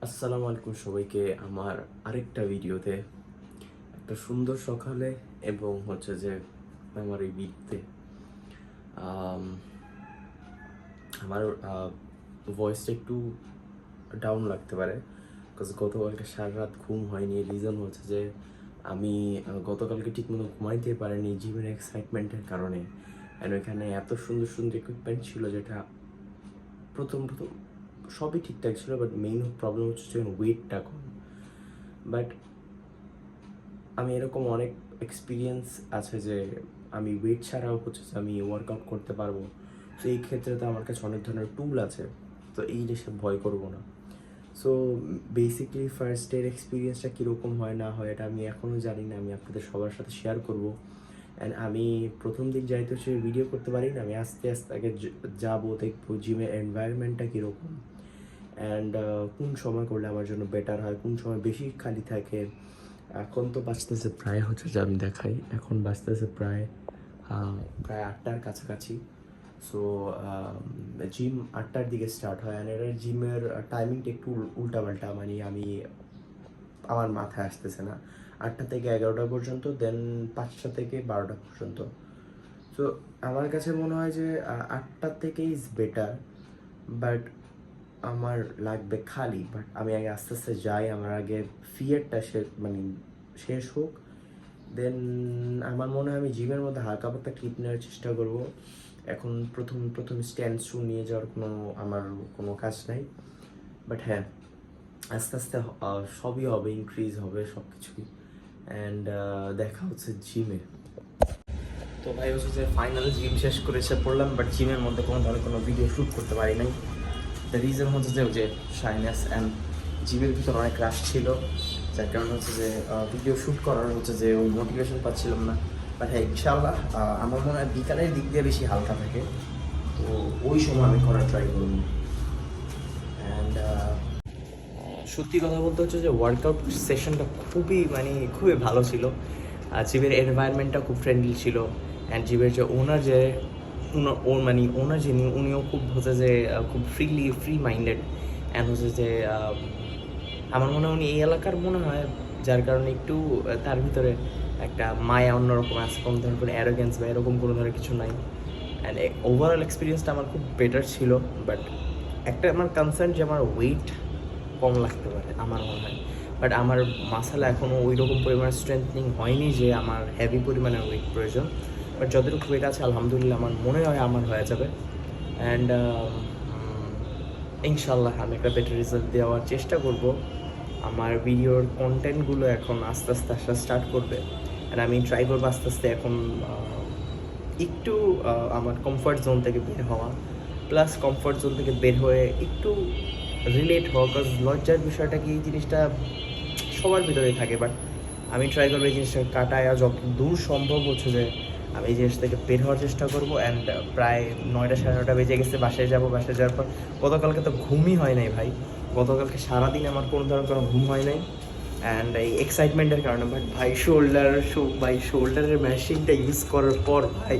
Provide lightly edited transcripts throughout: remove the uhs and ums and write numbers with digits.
আসসালামু আলাইকুম সবাইকে আমার আরেকটা ভিডিওতে। একটা সুন্দর সকালে এবং হচ্ছে যে আমার এই ভিডিওতে আম, আমার ভয়েসটা একটু ডাউন লাগতে পারে, বিকজ গতকালকে সারা রাত ঘুম হয়নি। রিজন হচ্ছে যে আমি গতকালকে ঠিকমতো ঘুমাইতে পারিনি জিমের এক্সাইটমেন্টের কারণে। অ্যান্ড ওইখানে এত সুন্দর সুন্দর ইকুইপমেন্ট ছিল যেটা প্রথম প্রথম সবই ঠিকঠাক ছিল, বাট মেইন প্রবলেম হচ্ছে যে ওয়েটটা কম। বাট আমি এরকম অনেক এক্সপিরিয়েন্স আছে যে আমি ওয়েট ছাড়াও হচ্ছে যে আমি ওয়ার্কআউট করতে পারবো। তো এই ক্ষেত্রে তো আমার কাছে অনেক ধরনের টুল আছে, তো এই জিনিসটা ভয় করবো না। সো বেসিকলি ফার্স্ট ডের এক্সপিরিয়েন্সটা কীরকম হয় না হয় এটা আমি এখনও জানি না, আমি আপনাদের সবার সাথে শেয়ার করবো। অ্যান্ড আমি প্রথম দিন যাইতে হচ্ছে ভিডিও করতে পারি না, আমি আস্তে আস্তে আগে যাবো, দেখবো জিমের এনভায়রনমেন্টটা কীরকম, অ্যান্ড কোন সময় করলে আমার জন্য বেটার হয়, কোন সময় বেশি খালি থাকে। এখন তো বাজতেছে প্রায় হচ্ছে যে আমি দেখাই, এখন বাজতেছে প্রায় প্রায় 8টার কাছাকাছি। সো জিম 8টার দিকে স্টার্ট হয়, অ্যান্ড এর জিমের টাইমিংটা একটু উল্টাপাল্টা, মানে আমি আমার মাথায় আসতেছে না। 8টা থেকে 11টা পর্যন্ত, দেন 5টা থেকে 12টা পর্যন্ত। সো আমার কাছে মনে হয় যে 8টা থেকে ইজ বেটার, বাট আমার লাগবে খালি। বাট আমি আগে আস্তে আস্তে যাই, আমার আগে ফিয়ারটা মানে শেষ হোক, দেন আমার মনে হয় আমি জিমের মধ্যে হালকা পাতলা ক্লিপ নেওয়ার চেষ্টা করব। এখন প্রথম প্রথম স্ট্যান্ড শু নিয়ে যাওয়ার আমার কোনো কাজ নাই। বাট হ্যাঁ, আস্তে আস্তে সবই হবে, ইনক্রিজ হবে সব কিছুই। অ্যান্ড দেখা হচ্ছে জিমে। তো ভাই হচ্ছে যে ফাইনাল জিম শেষ করে এসে পড়লাম, বাট জিমের মধ্যে কোনো ধরনের কোনো ভিডিও শ্যুট করতে পারি নাই। দ্য রিজন হচ্ছে যে ওই যে শাইনেস অ্যান্ড জিমের ভিতর অনেক রাশ ছিল, যার কারণে হচ্ছে যে ভিডিও শ্যুট করার হচ্ছে যে ওই মোটিভেশন পাচ্ছিলাম না। বাট হ্যাঁ, ইনশাআল্লাহ আমার মনে হয় বিকালের দিক দিয়ে বেশি হালকা থাকে, তো ওই সময় আমি করার ট্রাই করব। অ্যান্ড সত্যি কথা বলতে হচ্ছে যে ওয়ার্কআউট সেশনটা খুবই ভালো ছিল। আর জিমের এনভায়রনমেন্টটা খুব ফ্রেন্ডলি ছিল। অ্যান্ড জিমের যে ওনার যে ওনার যিনি, উনিও খুব হচ্ছে যে খুব ফ্রি মাইন্ডেড। অ্যান্ড হচ্ছে যে আমার মনে হয় উনি এই এলাকার মনে হয়, যার কারণে একটু তার ভিতরে একটা মায়া অন্যরকম আছে, কোনো ধরনের কোনো অ্যারোগেন্স বা এরকম কোনো ধরনের কিছু নাই। অ্যান্ড ওভারঅল এক্সপিরিয়েন্সটা আমার খুব বেটার ছিল। বাট একটা আমার কনসার্ন যে আমার ওয়েট কম লাগতে পারে আমার মনে হয়। বাট আমার মাসালা এখনও ওই রকম পরিমাণে স্ট্রেংথনিং হয়নি যে আমার হেভি পরিমাণে ওয়েট প্রয়োজন। বাট যতটুকু ওয়েট আছে আলহামদুলিল্লাহ আমার মনে হয় আমার হয়ে যাবে। অ্যান্ড ইনশাল্লাহ আমি একটা বেটার রেজাল্ট দেওয়ার চেষ্টা করব। আমার ভিডিওর কন্টেন্টগুলো এখন আস্তে আস্তে আসা স্টার্ট করবে, আর আমি ট্রাই করবো আস্তে আস্তে এখন একটু আমার কমফর্ট জোন থেকে বের হওয়া, প্লাস কমফর্ট জোন থেকে বের হয়ে একটু রিলেট হওয়া। বিকজ লজ্জার বিষয়টা কি, এই জিনিসটা সবার ভিতরেই থাকে, বাট আমি ট্রাই করবো এই জিনিসটা কাটায় যত দূর সম্ভব হচ্ছে যে আমি এই জিনিস থেকে বের হওয়ার চেষ্টা করবো। অ্যান্ড প্রায় 9টা সাড়ে 9টা বেজে গেছে, বাসায় যাবো। বাসায় যাওয়ার পর গতকালকে তো ঘুমই হয় নাই ভাই, গতকালকে সারাদিন আমার কোনো ধরনের কোনো ঘুম হয় নাই, অ্যান্ড এই এক্সাইটমেন্টের কারণে। বাট ভাই শোল্ডারের মেশিনটা ইউজ করার পর ভাই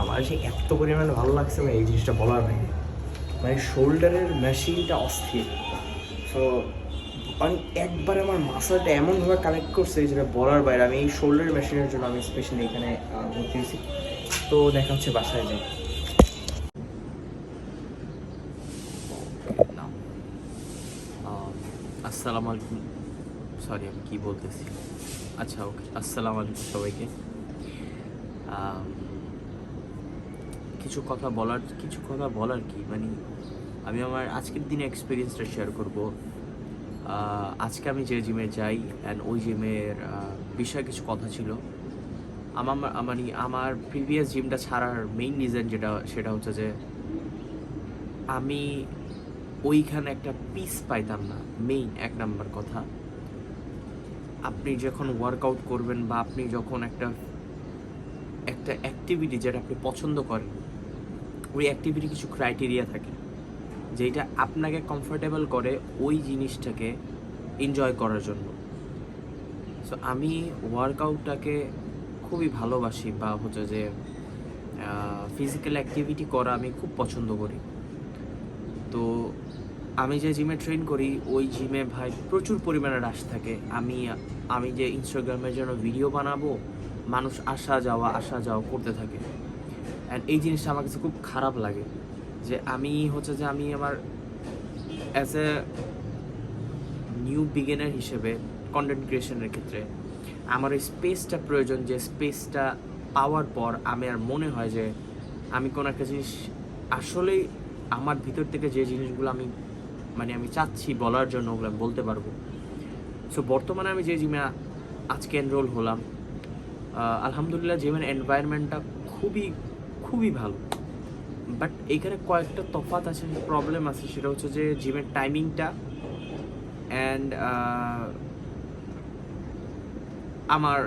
আমার সে এত পরিমাণে ভালো লাগছে ভাই, এই জিনিসটা বলার বাইরে। মানে শোল্ডারের মেশিনটা অস্থির। সো একবার আমার মাসলটা এমনভাবে কানেক্ট করছে যেটা বলার বাইরে। আমি এই শোল্ডার মেশিনের জন্য আমি স্পেশালি এখানে ভর্তি হয়েছি। তো দেখা হচ্ছে বাসায় যাই। আসসালামু আলাইকুম, সরি আমি কী বলতেছি। আচ্ছা ওকে, আসসালামু আলাইকুম সবাইকে। কিছু কথা বলার কি মানে, আমি আমার আজকের দিনে এক্সপিরিয়েন্সটা শেয়ার করব। আজকে আমি যে জিমে যাই, অ্যান্ড ওই জিমের বিষয়ে কিছু কথা ছিল। আমার প্রিভিয়াস জিমটা ছাড়ার মেইন রিজন সেটা হচ্ছে যে আমি ওইখানে একটা পিস পাইতাম না। মেইন 1 নাম্বার কথা, আপনি যখন ওয়ার্কআউট করবেন বা আপনি যখন একটা অ্যাক্টিভিটি যেটা আপনি পছন্দ করেন, ওই অ্যাক্টিভিটি কিছু ক্রাইটেরিয়া থাকে যেটা আপনাকে কমফোর্টেবল করে ওই জিনিসটাকে এনজয় করার জন্য। সো আমি ওয়ার্কআউটটাকে খুবই ভালোবাসি, বা হচ্ছে যে ফিজিক্যাল অ্যাক্টিভিটি করা আমি খুব পছন্দ করি। তো আমি যে জিমে ট্রেন করি ওই জিমে ভাই প্রচুর পরিমাণে রাশ থাকে। আমি যে ইনস্টাগ্রামের জন্য ভিডিও বানাবো, মানুষ আসা যাওয়া করতে থাকে। অ্যান্ড এই জিনিসটা আমার কাছে খুব খারাপ লাগে যে আমি আমার অ্যাজ এ নিউ বিগিনার হিসেবে কন্টেন্ট ক্রিয়েশনের ক্ষেত্রে আমার ওই স্পেসটা প্রয়োজন, যে স্পেসটা পাওয়ার পর আমি আর মনে হয় যে আমি কোনো একটা জিনিস আসলেই আমার ভিতর থেকে যে জিনিসগুলো আমি চাচ্ছি বলার জন্য ওগুলো আমি বলতে পারবো। সো বর্তমানে আমি যে জিমে আজকে এনরোল হলাম, আলহামদুলিল্লাহ জিমের এনভায়রনমেন্টটা খুবই খুবই ভালো। বাট এইখানে কয়েকটা তফাৎ আছে, প্রবলেম আছে। সেটা হচ্ছে যে জিমের টাইমিংটা অ্যান্ড আমার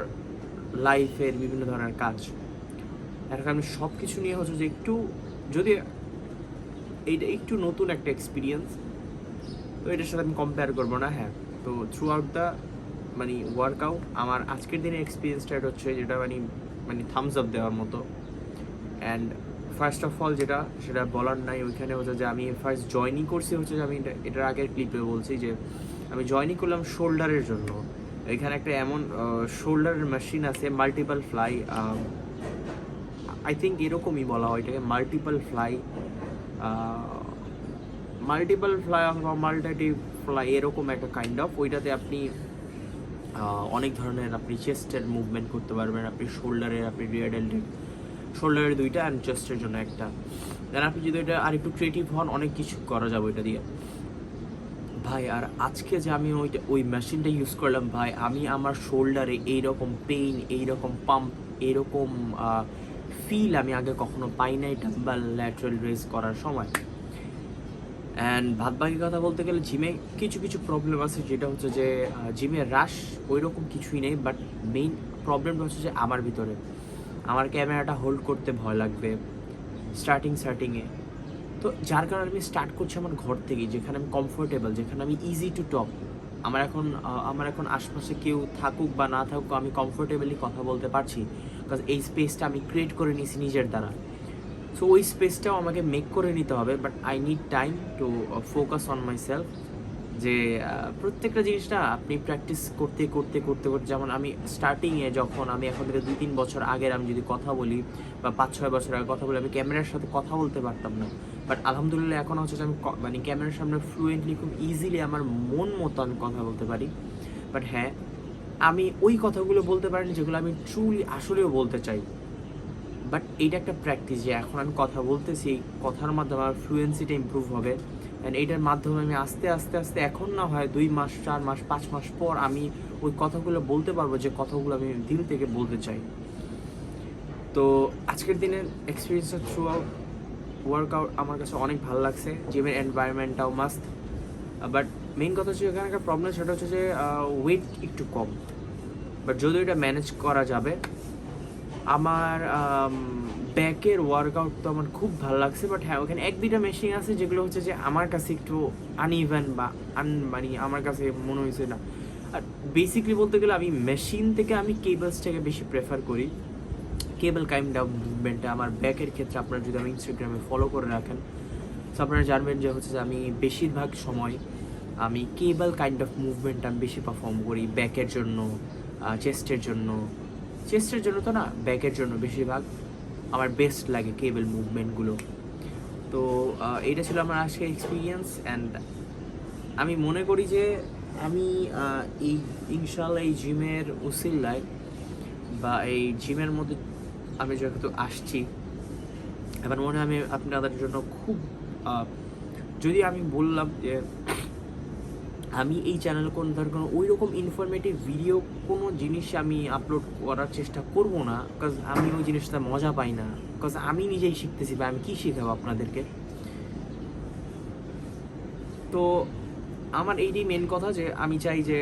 লাইফের বিভিন্ন ধরনের কাজ। এখন আমি সব কিছু নিয়ে হচ্ছে যে একটু, যদি এইটা একটু নতুন একটা এক্সপিরিয়েন্স, তো এটার সাথে আমি কম্পেয়ার করবো না। হ্যাঁ, তো থ্রু আউট দ্য ওয়ার্কআউট আমার আজকের দিনের এক্সপিরিয়েন্সটা এটা হচ্ছে যেটা থামস আপ দেওয়ার মতো। অ্যান্ড ফার্স্ট অফ অল সেটা বলার নাই, ওইখানে হচ্ছে যে আমি ফার্স্ট জয়েনই করছি হচ্ছে যে আমি এটার আগের ক্লিপে বলছি যে আমি জয়েনই করলাম শোল্ডারের জন্য। এখানে একটা এমন শোল্ডারের মেশিন আছে, মাল্টিপল ফ্লাই, আই থিঙ্ক এরকমই বলা হয় এটাকে, মাল্টিপল ফ্লাই অথবা মাল্টিটিভ ফ্লাই, এরকম একটা কাইন্ড অফ। ওইটাতে আপনি অনেক ধরনের আপনি চেস্টের মুভমেন্ট করতে পারবেন, আপনি শোল্ডারের, আপনি রিয়ার ডেল্টের, শোল্ডারের 2টা অ্যান্ড চেস্টের জন্য একটা। দেন আপনি যদি এটা আর একটু ক্রিয়েটিভ হন, অনেক কিছু করা যাবে ওইটা দিয়ে ভাই। আর আজকে যে আমি ওই মেশিনটা ইউজ করলাম ভাই, আমি আমার শোল্ডারে এইরকম পেইন, এইরকম পাম্প, এইরকম ফিল আমি আগে কখনো পাই নাই ডাম্বেল ল্যাটারাল রেজ করার সময়। অ্যান্ড বাকি কথা বলতে গেলে জিমে কিছু প্রবলেম আছে, যেটা হচ্ছে যে জিমে রাশ ওই রকম কিছুই নেই। বাট মেইন প্রবলেমটা হচ্ছে যে আমার ভিতরে আমার ক্যামেরাটা হোল্ড করতে ভয় লাগবে স্টার্টিংয়ে। তো যার কারণে আমি স্টার্ট করছি আমার ঘর থেকে, যেখানে আমি কমফোর্টেবল, যেখানে আমি ইজি টু টক। আমার এখন আশপাশে কেউ থাকুক বা না থাকুক, আমি কমফোর্টেবলি কথা বলতে পারছি, বিকজ এই স্পেসটা আমি ক্রিয়েট করে নিয়েছি নিজের দ্বারা। সো ওই স্পেসটাও আমাকে মেক করে নিতে হবে, but I need time to focus on my self. যে প্রত্যেকটা জিনিসটা আপনি প্র্যাকটিস করতে যেমন আমি স্টার্টিংয়ে যখন আমি এখন থেকে 2-3 বছর আগের আমি যদি কথা বলি, বা 5-6 বছর আগে কথা বলি, আমি ক্যামেরার সাথে কথা বলতে পারতাম না। বাট আলহামদুলিল্লাহ এখন হচ্ছে যে আমি ক্যামেরার সামনে ফ্লুয়েন্টলি, খুব ইজিলি আমার মন মতো আমি কথা বলতে পারি। বাট হ্যাঁ, আমি ওই কথাগুলো বলতে পারিনি যেগুলো আমি ট্রুলি আসলেও বলতে চাই। বাট এইটা একটা প্র্যাকটিস, যে এখন আমি কথা বলতেছি, এই কথার মাধ্যমে আমার ফ্লুয়েন্সিটা ইমপ্রুভ হবে। অ্যান্ড এইটার মাধ্যমে আমি আস্তে আস্তে এখন না হয় 2 মাস, 4 মাস, 5 মাস পর আমি ওই কথাগুলো বলতে পারবো, যে কথাগুলো আমি দিল থেকে বলতে চাই। তো আজকের দিনের এক্সপিরিয়েন্সটা থ্রু আউট ওয়ার্কআউট আমার কাছে অনেক ভালো লাগছে। জিমের এনভায়রনমেন্টটাও মাস্ট। বাট মেইন কথা হচ্ছে এখানকার প্রবলেম, সেটা হচ্ছে যে ওয়েট একটু কম। বাট যদি এটা ম্যানেজ করা যাবে, আমার ব্যাকের ওয়ার্কআউট তো আমার খুব ভালো লাগছে। বাট হ্যাঁ, ওখানে 1-2টা মেশিন আছে যেগুলো হচ্ছে যে আমার কাছে একটু আনইভেন বা আমার কাছে মনে হয়েছে না। আর বেসিকলি বলতে গেলে আমি মেশিন থেকে আমি কেবলসটাকে বেশি প্রেফার করি। কেবল কাইন্ড অফ মুভমেন্টটা আমার ব্যাকের ক্ষেত্রে, আপনারা যদি আমি ইনস্টাগ্রামে ফলো করে রাখেন, তো আপনারা জানবেন যে হচ্ছে যে আমি বেশিরভাগ সময় আমি কেবল কাইন্ড অফ মুভমেন্ট আমি বেশি পারফর্ম করি ব্যাকের জন্য, চেস্টের জন্য তো না, ব্যাকের জন্য বেশিরভাগ আমার বেস্ট লাগে কেবল মুভমেন্টগুলো। তো এটা ছিল আমার আজকের এক্সপিরিয়েন্স। অ্যান্ড আমি মনে করি যে আমি ইনশাল্লাহ এই জিমের উসিলায় বা এই জিমের মধ্যে আমি যেহেতু আসছি, এবার মনে হয় আমি আপনাদের জন্য খুব, যদি আমি বললাম যে আমি এই চ্যানেলে কোনো ওই রকম ইনফরমেটিভ ভিডিও কোনো জিনিস আমি আপলোড করার চেষ্টা করব না, বিকজ আমি ওই জিনিসটা মজা পাই না, বিকজ আমি নিজেই শিখতেছি বা আমি কী শেখাবো আপনাদেরকে। তো আমার এইটাই মেন কথা, যে আমি চাই যে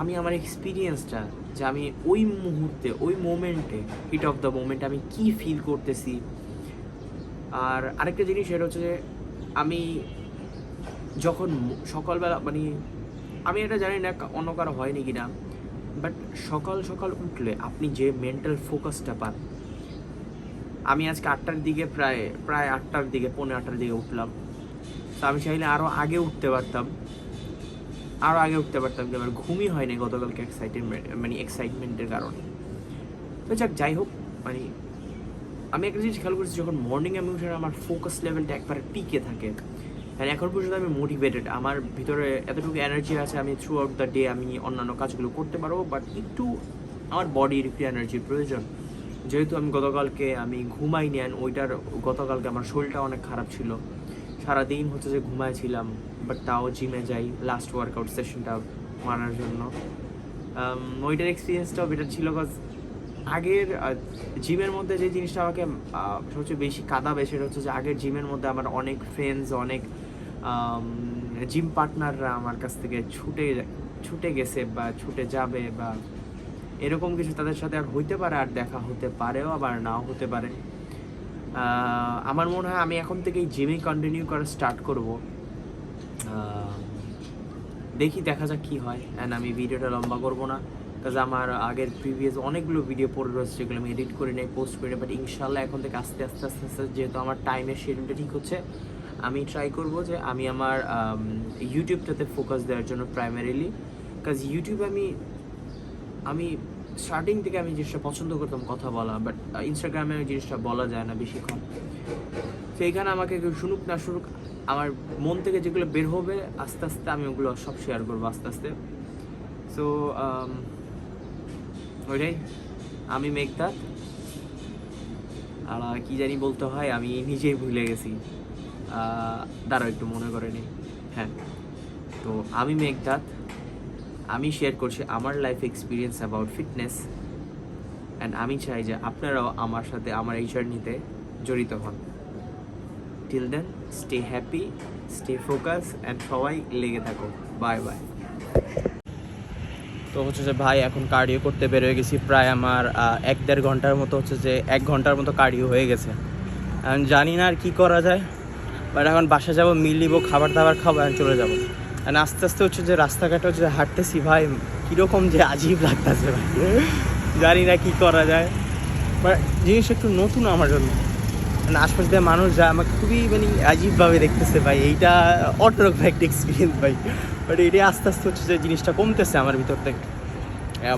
আমি আমার এক্সপিরিয়েন্সটা, যে আমি ওই মুহূর্তে, ওই মোমেন্টে, হিট অফ দ্য মোমেন্ট আমি কী ফিল করতেছি। আর আরেকটা জিনিস, সেটা হচ্ছে যে আমি যখন সকালবেলা আমি এটা জানি না অন্য কারো হয়নি কি না, বাট সকাল উঠলে আপনি যে মেন্টাল ফোকাসটা পান। আমি আজকে 8টার দিকে, প্রায় 8টার দিকে, 8:45 উঠলাম। তো আমি চাইলে আরও আগে উঠতে পারতাম, যে আমার ঘুমই হয়নি গতকালকে এক্সাইটমেন্টের কারণে। তো যাই হোক, মানে আমি একটা জিনিস খেয়াল করেছি, যখন মর্নিং আমি উঠে আমার ফোকাস লেভেলটা একবারে পিকে থাকে। কারণ এখন পর্যন্ত আমি মোটিভেটেড, আমার ভিতরে এতটুকু এনার্জি আছে, আমি থ্রু আউট দ্য ডে আমি অন্যান্য কাজগুলো করতে পারবো, বাট একটু আমার বডির একটু এনার্জির প্রয়োজন। যেহেতু আমি গতকালকে ঘুমাইনি, গতকালকে আমার শরীরটা অনেক খারাপ ছিল, সারাদিন হচ্ছে যে ঘুমাইছিলাম, বাট তাও জিমে যাই লাস্ট ওয়ার্কআউট সেশনটা মারার জন্য। ওইটার এক্সপিরিয়েন্সটাও বেটার ছিল, কজ আগের জিমের মধ্যে যে জিনিসটা আমাকে সবচেয়ে বেশি কাঁদাবে সেটা হচ্ছে যে আগের জিমের মধ্যে আমার অনেক ফ্রেন্ডস, অনেক জিম পার্টনাররা আমার কাছ থেকে ছুটে গেছে বা ছুটে যাবে বা এরকম কিছু তাদের সাথে আর হইতে পারে, আর দেখা হতে পারেও আবার নাও হতে পারে। আমার মনে হয় আমি এখন থেকেই জিমে কন্টিনিউ করা স্টার্ট করব। দেখা যাক কী হয়। অ্যান্ড আমি ভিডিওটা লম্বা করবো না, কাজ আমার আগের প্রিভিয়াস অনেকগুলো ভিডিও পড়ে রয়েছে যেগুলো আমি এডিট করে নেই, পোস্ট করে নেই। বাট ইনশাল্লাহ এখন থেকে আস্তে আস্তে যেহেতু আমার টাইমের শিডিউলটা ঠিক হচ্ছে, আমি ট্রাই করব যে আমি আমার ইউটিউবটাতে ফোকাস দেওয়ার জন্য প্রাইমারিলি। কাজ ইউটিউবে আমি স্টার্টিং থেকে আমি জিনিসটা পছন্দ করতাম কথা বলা, বাট ইনস্টাগ্রামে ওই জিনিসটা বলা যায় না বেশিক্ষণ। তো এইখানে আমাকে কেউ শুনুক না শুনুক, আমার মন থেকে যেগুলো বের হবে আস্তে আস্তে আমি ওগুলো সব শেয়ার করবো আস্তে আস্তে। সো ওইটাই, আমি মেঘদাত। আর কি জানি বলতে হয়, আমি নিজেই ভুলে গেছি, দাঁড়াও একটু মনে করে নিই। হ্যাঁ, তো আমি মেঘদাত, আমি শেয়ার করছি আমার life experience about fitness, and আমি চাই যে আপনারাও আমার সাথে আমার এই জার্নিতে জড়িত হন। Till then, stay happy, stay focus, and সবাই লেগে থাকো। Bye bye. তো হচ্ছে যে ভাই এখন কার্ডিও করতে বের হয়ে গেছি, প্রায় আমার 1-1.5 ঘন্টার মতো হচ্ছে যে 1 ঘন্টার মতো কার্ডিও হয়ে গেছে। এখন জানি না আর কী করা যায়, বাট এখন বাসা যাবো, মিল নিবো, খাবার দাবার খাবো, এখন চলে যাবো। আর আস্তে আস্তে হচ্ছে যে রাস্তাঘাটে হচ্ছে হাঁটতেছি ভাই, কীরকম যে আজীব লাগতেছে ভাই, জানি না কী করা যায়। বাট জিনিস একটু নতুন আমার জন্য, মানে আশপাশ দিয়ে মানুষ যায় আমাকে খুবই আজীবভাবে দেখতেছে ভাই, এইটা অন্যরকম একটা এক্সপিরিয়েন্স ভাই। বাট এটাই আস্তে আস্তে হচ্ছে যে জিনিসটা কমতেছে আমার ভিতর থেকে,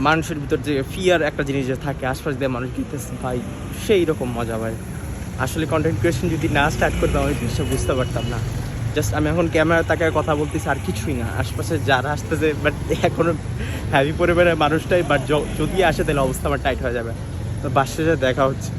মানুষের ভিতর যে ফিয়ার একটা জিনিস যে থাকে, আশপাশ দিয়ে মানুষ দেখতেছে ভাই, সেই রকম মজা ভাই। আসলে কন্টেন্ট ক্রিয়েশন যদি না স্টার্ট করতাম আমি জিনিসটা বুঝতে পারতাম না। জাস্ট আমি এখন ক্যামেরা তাকে কথা বলতেছি আর কিছুই না, আশপাশে যারা আসতেছে, বাট এখনও হ্যাভি পরিবারের মানুষটাই, বাট যদি আসে তাহলে অবস্থা আমার টাইট হয়ে যাবে। তো বাসে দেখা হচ্ছে।